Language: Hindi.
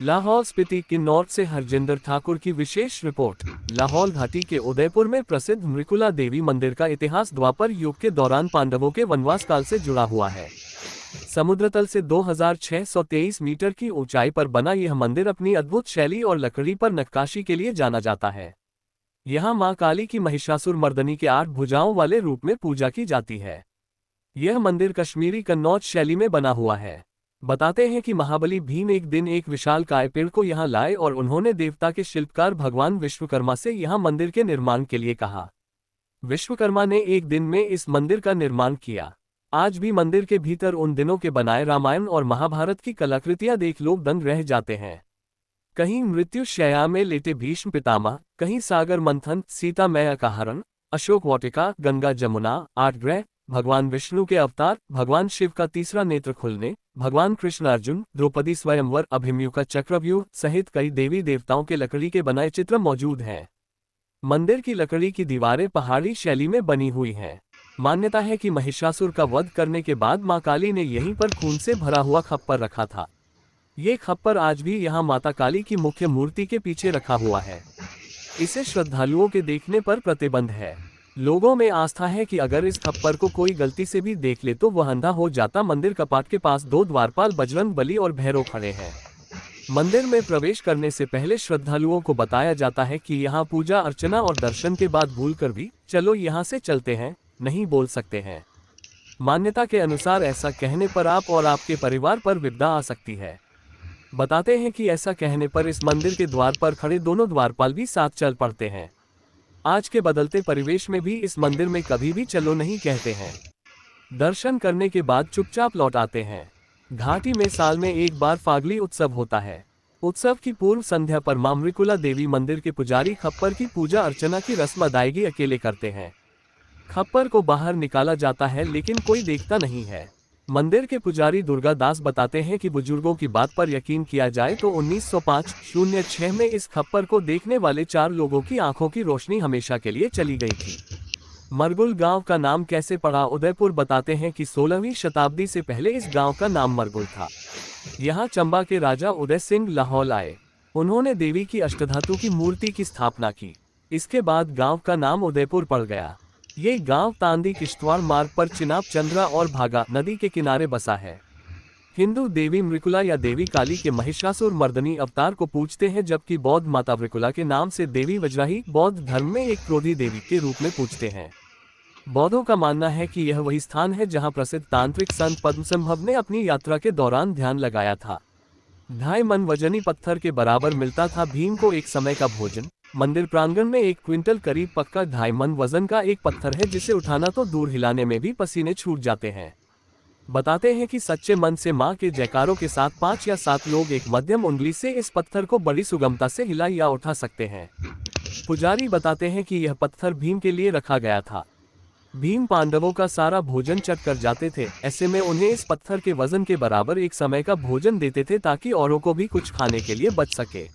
लाहौल स्पीति किन्नौर से हरजिंदर ठाकुर की विशेष रिपोर्ट। लाहौल घाटी के उदयपुर में प्रसिद्ध मृकुला देवी मंदिर का इतिहास द्वापर युग के दौरान पांडवों के वनवास काल से जुड़ा हुआ है। समुद्र तल से 2623 मीटर की ऊंचाई पर बना यह मंदिर अपनी अद्भुत शैली और लकड़ी पर नक्काशी के लिए जाना जाता है। यहाँ मां काली की महिषासुर मर्दनी के 8 भुजाओं वाले रूप में पूजा की जाती है। यह मंदिर कश्मीरी कन्नौज शैली में बना हुआ है। बताते हैं कि महाबली भीम एक दिन एक विशालकाय पेड़ को यहाँ लाए और उन्होंने देवता के शिल्पकार भगवान विश्वकर्मा से यहाँ मंदिर के निर्माण के लिए कहा। विश्वकर्मा ने एक दिन में इस मंदिर का निर्माण किया। आज भी मंदिर के भीतर उन दिनों के बनाए रामायण और महाभारत की कलाकृतियां देख लोग दंग रह जाते हैं। कहीं मृत्यु शैया में लेटे भीष्म पितामह, कहीं सागर मंथन, सीता मैया का हरण, अशोक वाटिका, गंगा जमुना, 8 ग्रह, भगवान विष्णु के अवतार, भगवान शिव का तीसरा नेत्र खुलने, भगवान कृष्ण अर्जुन, द्रौपदी स्वयंवर, अभिमन्यु का चक्रव्यूह सहित कई देवी देवताओं के लकड़ी के बनाए चित्र मौजूद हैं। मंदिर की लकड़ी की दीवारें पहाड़ी शैली में बनी हुई हैं। मान्यता है कि महिषासुर का वध करने के बाद मां काली ने यहीं पर खून से भरा हुआ खप्पर रखा था। ये खप्पर आज भी यहाँ माता काली की मुख्य मूर्ति के पीछे रखा हुआ है। इसे श्रद्धालुओं के देखने पर प्रतिबंध है। लोगों में आस्था है कि अगर इस खप्पर को कोई गलती से भी देख ले तो वह अंधा हो जाता। मंदिर कपाट के पास 2 द्वारपाल बजरंग बली और भैरव खड़े हैं। मंदिर में प्रवेश करने से पहले श्रद्धालुओं को बताया जाता है कि यहाँ पूजा अर्चना और दर्शन के बाद भूलकर भी चलो यहाँ से चलते हैं नहीं बोल सकते हैं। मान्यता के अनुसार ऐसा कहने पर आप और आपके परिवार पर विपदा आ सकती है। बताते हैं कि ऐसा कहने पर इस मंदिर के द्वार पर खड़े दोनों द्वारपाल भी साथ चल पड़ते हैं। आज के बदलते परिवेश में भी इस मंदिर में कभी भी चलो नहीं कहते हैं। दर्शन करने के बाद चुपचाप लौट आते हैं। घाटी में साल में एक बार फागली उत्सव होता है। उत्सव की पूर्व संध्या पर मां मृकुला देवी मंदिर के पुजारी खप्पर की पूजा अर्चना की रस्म अदायगी अकेले करते हैं। खप्पर को बाहर निकाला जाता है लेकिन कोई देखता नहीं है। मंदिर के पुजारी दुर्गा दास बताते हैं कि बुजुर्गों की बात पर यकीन किया जाए तो 1905-06 में इस खप्पर को देखने वाले 4 लोगों की आंखों की रोशनी हमेशा के लिए चली गई थी। मरगुल गांव का नाम कैसे पड़ा? उदयपुर बताते हैं कि 16वीं शताब्दी से पहले इस गांव का नाम मरगुल था। यहाँ चंबा के राजा उदय सिंह लाहौल आए। उन्होंने देवी की अष्टधातु की मूर्ति की स्थापना की। इसके बाद गाँव का नाम उदयपुर पड़ गया। ये गांव तांदी किश्तवाड़ मार्ग पर चिनाब चंद्रा और भागा नदी के किनारे बसा है। हिंदू देवी मृकुला या देवी काली के महिषासुर मर्दनी अवतार को पूजते हैं, जबकि बौद्ध माता मृकुला के नाम से देवी वज्राही बौद्ध धर्म में एक क्रोधी देवी के रूप में पूजते हैं। बौद्धों का मानना है कि यह वही स्थान है जहां प्रसिद्ध तांत्रिक संत पद्मसंभव ने अपनी यात्रा के दौरान ध्यान लगाया था। 2.5 मन वजनी पत्थर के बराबर मिलता था भीम को एक समय का भोजन। मंदिर प्रांगण में 1 क्विंटल करीब पक्का 2.5 मन वजन का एक पत्थर है, जिसे उठाना तो दूर हिलाने में भी पसीने छूट जाते हैं। बताते हैं कि सच्चे मन से मां के जयकारों के साथ 5 या 7 लोग एक मध्यम उंगली से इस पत्थर को बड़ी सुगमता से हिला या उठा सकते हैं। पुजारी बताते हैं कि यह पत्थर भीम के लिए रखा गया था। भीम पांडवों का सारा भोजन चट कर जाते थे। ऐसे में उन्हें इस पत्थर के वजन के बराबर एक समय का भोजन देते थे ताकि औरों को भी कुछ खाने के लिए बच सके।